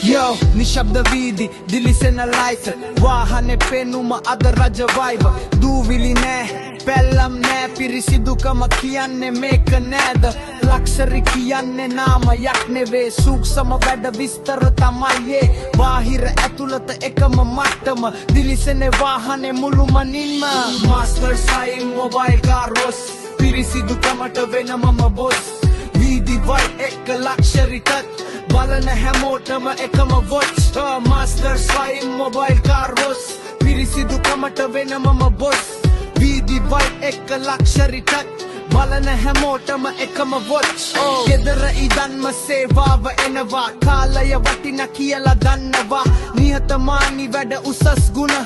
Yo, නිශ්ශබ්ද වීදි දිලිසෙන ලයිට වාහනේ පෙනුම අද රජ වයිබ දූවිලි නෑ පැල්ලම් නෑ පිරිසිදුකම කියන්නේ මේක නෑද ලක්ෂරි කියන්නේ නාමයක් නෙවේ සූක්ෂම වැඩ විස්තර තමයි ඒ බාහිර ඇතුළත එකම මට්ටම දිලිසෙන වාහනේ මුළුමනින්ම මාස්ටර් සයින් මොබයිල් කාර්ස් පිරිසිදුකමට වෙනමම බොස් වීදි වයි එක ලක්ෂරි ටච් බලන හැමෝටම එකම watch master shine mobile cars පිරිසිදුකමට වෙනමම බොස් වීදි වයි එක ලක්ෂරි ටච් බලන හැමෝටම එකම වොච් ගෙදර ඉදන්ම සේවාව එනවා කාලය වටින කියලා දන්නවා නිහතමානී වැඩ උසස් ගුණ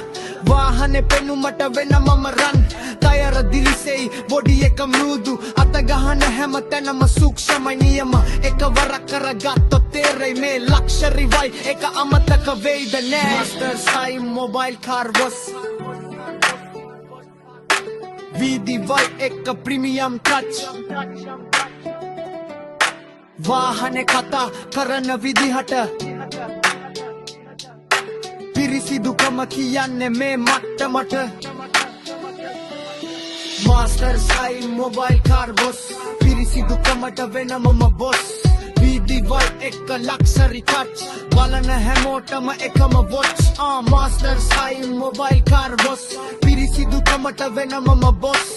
වාහනේ පෙනුමට වෙනමම රන් තයර දිලිසෙයි බොඩි එක මෘදු අත ගහන හැම තැනම සූක්ෂමයි නියම එකවරක් කරගත්තොත් තේරෙයි මේ ලක්ෂරි වයි එක අමතක වෙයිද නෑ මාස්ටර් සයින් මොබයිල් කාර්ස් වීදි වයි එක ප්‍රීමියම් ටච් වාහනේ කතා කරන විදිහට පිරිසිදුකම කියන්නේ මේ මට්ටමට මාස්ටර් සයින් මොබයිල් කාර්ස් පිරිසිදුකමට වෙනමම බොස් වීදි වයි එක ලක්ෂරි ටච් බලන හැමෝටම එකම watch master shine mobile cars පිරිසිදුකමට වෙනමම බොස්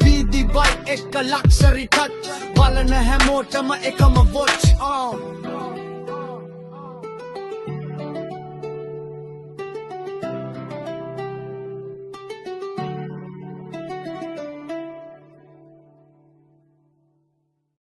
වීදි වයි එක ලක්ෂරි ටච් බලන හැමෝටම එකම වොච්